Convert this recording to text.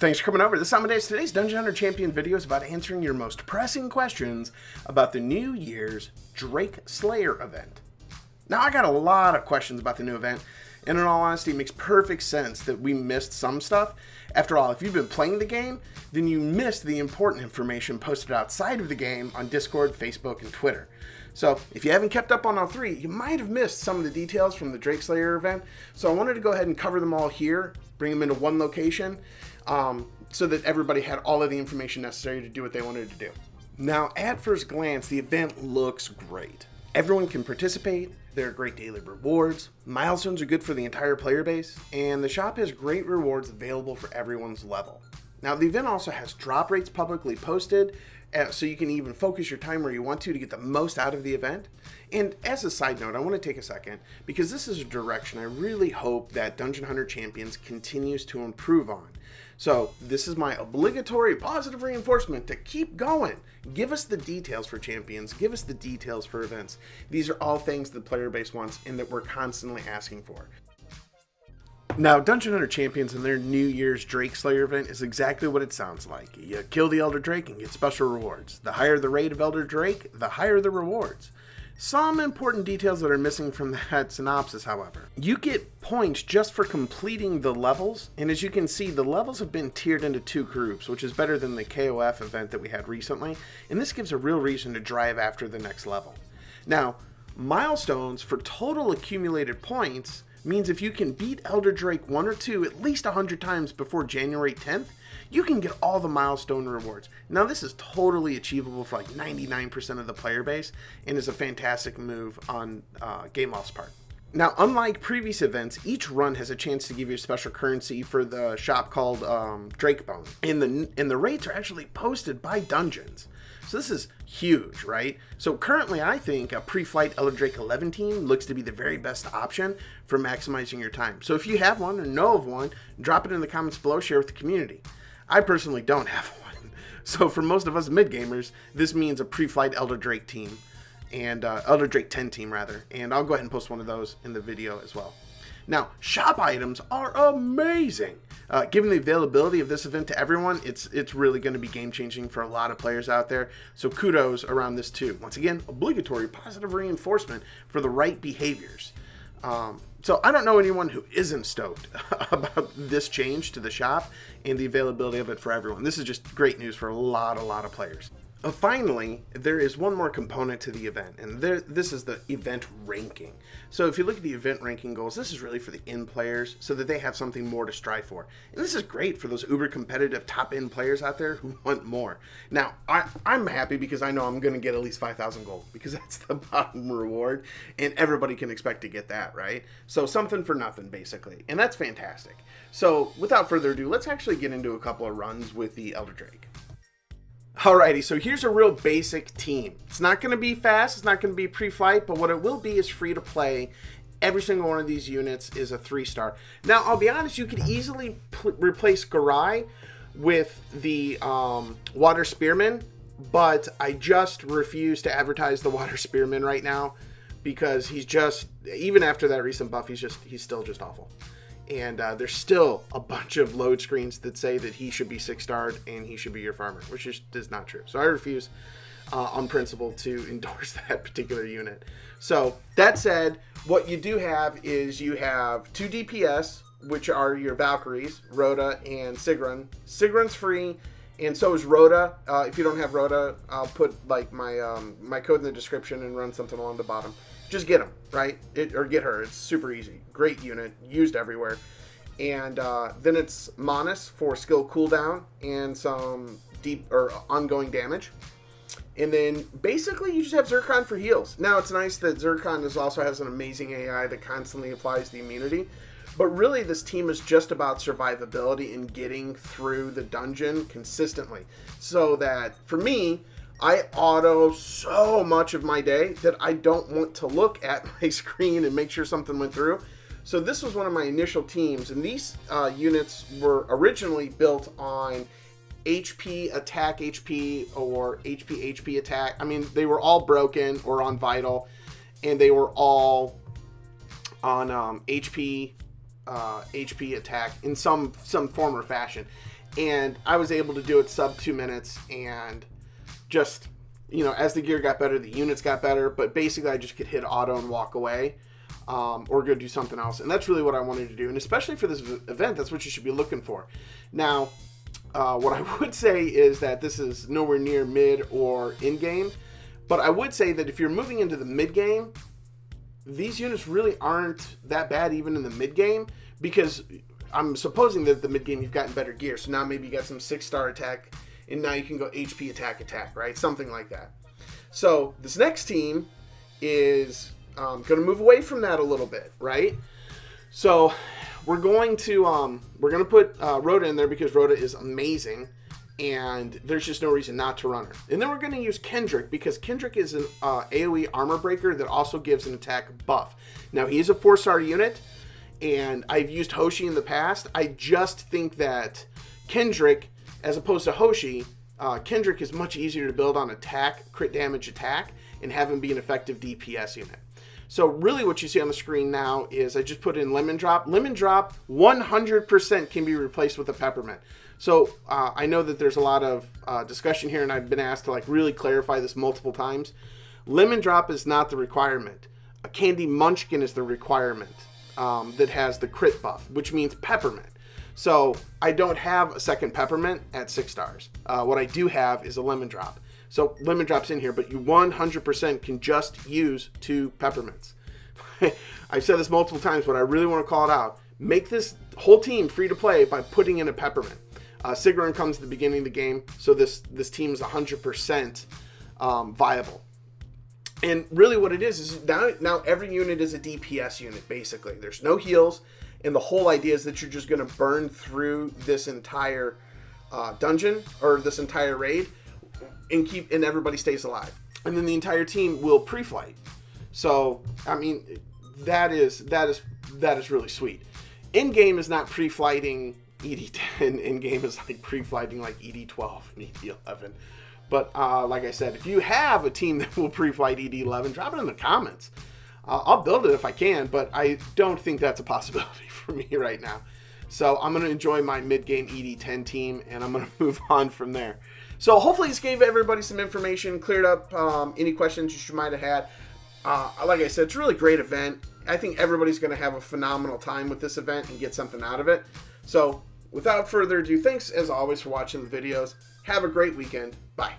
Thanks for coming over. This is Amodeus. Today's Dungeon Hunter Champion video is about answering your most pressing questions about the New Year's Drake Slayer event. Now, I got a lot of questions about the new event, and in all honesty, it makes perfect sense that we missed some stuff. After all, if you've been playing the game, then you missed the important information posted outside of the game on Discord, Facebook, and Twitter. So, if you haven't kept up on all three, you might have missed some of the details from the Drake Slayer event. So I wanted to go ahead and cover them all here, bring them into one location, so that everybody had all of the information necessary to do what they wanted to do. Now, at first glance, the event looks great. Everyone can participate, there are great daily rewards, milestones are good for the entire player base, and the shop has great rewards available for everyone's level. Now, the event also has drop rates publicly posted, so you can even focus your time where you want to get the most out of the event. And as a side note, I want to take a second, because this is a direction I really hope that Dungeon Hunter Champions continues to improve on. So this is my obligatory positive reinforcement to keep going. Give us the details for champions, give us the details for events. These are all things the player base wants and that we're constantly asking for. Now, Dungeon Hunter Champions and their New Year's Drake Slayer event is exactly what it sounds like. You kill the Elder Drake and get special rewards. The higher the rate of Elder Drake, the higher the rewards. Some important details that are missing from that synopsis, however. You get points just for completing the levels, and as you can see, the levels have been tiered into two groups, which is better than the KOF event that we had recently, and this gives a real reason to drive after the next level. Now, milestones for total accumulated points means if you can beat Elder Drake 1 or 2 at least 100 times before January 10th, you can get all the milestone rewards. Now, this is totally achievable for like 99% of the player base and is a fantastic move on Game Loft's part. Now, unlike previous events, each run has a chance to give you a special currency for the shop called Drake Bone. And the rates are actually posted by dungeons. So this is huge, right? So currently, I think a pre-flight Elder Drake 11 team looks to be the very best option for maximizing your time. So if you have one or know of one, drop it in the comments below, share with the community. I personally don't have one. So for most of us mid-gamers, this means a pre-flight Elder Drake team, and Elder Drake 10 team rather, and I'll go ahead and post one of those in the video as well. Now, shop items are amazing. Given the availability of this event to everyone, it's really going to be game-changing for a lot of players out there. So kudos around this too. Once again, obligatory positive reinforcement for the right behaviors. So I don't know anyone who isn't stoked about this change to the shop and the availability of it for everyone. This is just great news for a lot of players. Finally, there is one more component to the event, and this is the event ranking. So if you look at the event ranking goals, this is really for the end players so that they have something more to strive for. And this is great for those uber competitive top end players out there who want more. Now, I'm happy because I know I'm going to get at least 5,000 gold because that's the bottom reward, and everybody can expect to get that, right? So something for nothing, basically, and that's fantastic. So without further ado, let's actually get into a couple of runs with the Elder Drake. Alrighty, so here's a real basic team. It's not going to be fast, it's not going to be pre-flight, but what it will be is free to play. Every single one of these units is a 3-star. Now, I'll be honest, you could easily replace Garai with the Water Spearman, but I just refuse to advertise the Water Spearman right now because he's just, even after that recent buff, he's still just awful. And there's still a bunch of load screens that say that he should be 6-starred and he should be your farmer, which is not true. So I refuse on principle to endorse that particular unit. So that said, what you do have is you have 2 DPS, which are your Valkyries, Rhoda and Sigrun. Sigrun's free, and so is Rhoda. If you don't have Rhoda, I'll put like my code in the description and run something along the bottom. Just get them, right? Or get her. It's super easy. Great unit, used everywhere. And then it's Manus for skill cooldown and some deep or ongoing damage. And then basically you just have Zircon for heals. Now it's nice that Zircon also has an amazing AI that constantly applies the immunity. But really this team is just about survivability and getting through the dungeon consistently. So that for me, I auto so much of my day that I don't want to look at my screen and make sure something went through. So this was one of my initial teams, and these units were originally built on HP, attack HP, or HP attack. I mean, they were all broken or on vital, and they were all on HP attack in some form or fashion. and I was able to do it sub 2 minutes, and just, you know, as the gear got better, the units got better, but basically I just could hit auto and walk away, or go do something else. And that's really what I wanted to do. And especially for this event, that's what you should be looking for. Now, what I would say is that this is nowhere near mid or in-game, but I would say that if you're moving into the mid-game, these units really aren't that bad even in the mid-game, because I'm supposing that the mid-game you've gotten better gear. So now maybe you got some 6-star attack, and now you can go HP attack, right? Something like that. So this next team is going to move away from that a little bit, right? So we're going to put Rhoda in there because Rhoda is amazing, and there's just no reason not to run her. And then we're going to use Kendrick because Kendrick is an AoE armor breaker that also gives an attack buff. Now, he is a 4-star unit, and I've used Hoshi in the past. I just think that Kendrick, as opposed to Hoshi, Kendrick is much easier to build on attack, crit damage attack, and have him be an effective DPS unit. So really what you see on the screen now is I just put in Lemon Drop. Lemon Drop 100% can be replaced with a Peppermint. So I know that there's a lot of discussion here, and I've been asked to like really clarify this multiple times. Lemon Drop is not the requirement. A Candy Munchkin is the requirement that has the crit buff, which means Peppermint. So I don't have a second Peppermint at 6 stars. What I do have is a Lemon Drop. So Lemon Drop's in here, but you 100% can just use 2 Peppermints. I've said this multiple times, but I really want to call it out. Make this whole team free to play by putting in a Peppermint. Sigrun comes at the beginning of the game, so this team is 100% viable. And really what it is now every unit is a DPS unit, basically. There's no heals, and the whole idea is that you're just going to burn through this entire dungeon, or this entire raid, and everybody stays alive. And then the entire team will pre-flight. So, I mean, that is really sweet. In-game is not pre-flighting ED10. In-game is like pre-flighting like ED12 and ED11. But like I said, if you have a team that will pre-flight ED11, drop it in the comments. I'll build it if I can, but I don't think that's a possibility for me right now. So I'm going to enjoy my mid-game ED10 team, and I'm going to move on from there. So hopefully this gave everybody some information, cleared up any questions you might have had. Like I said, it's a really great event. I think everybody's going to have a phenomenal time with this event and get something out of it. So without further ado, thanks as always for watching the videos. Have a great weekend. Bye.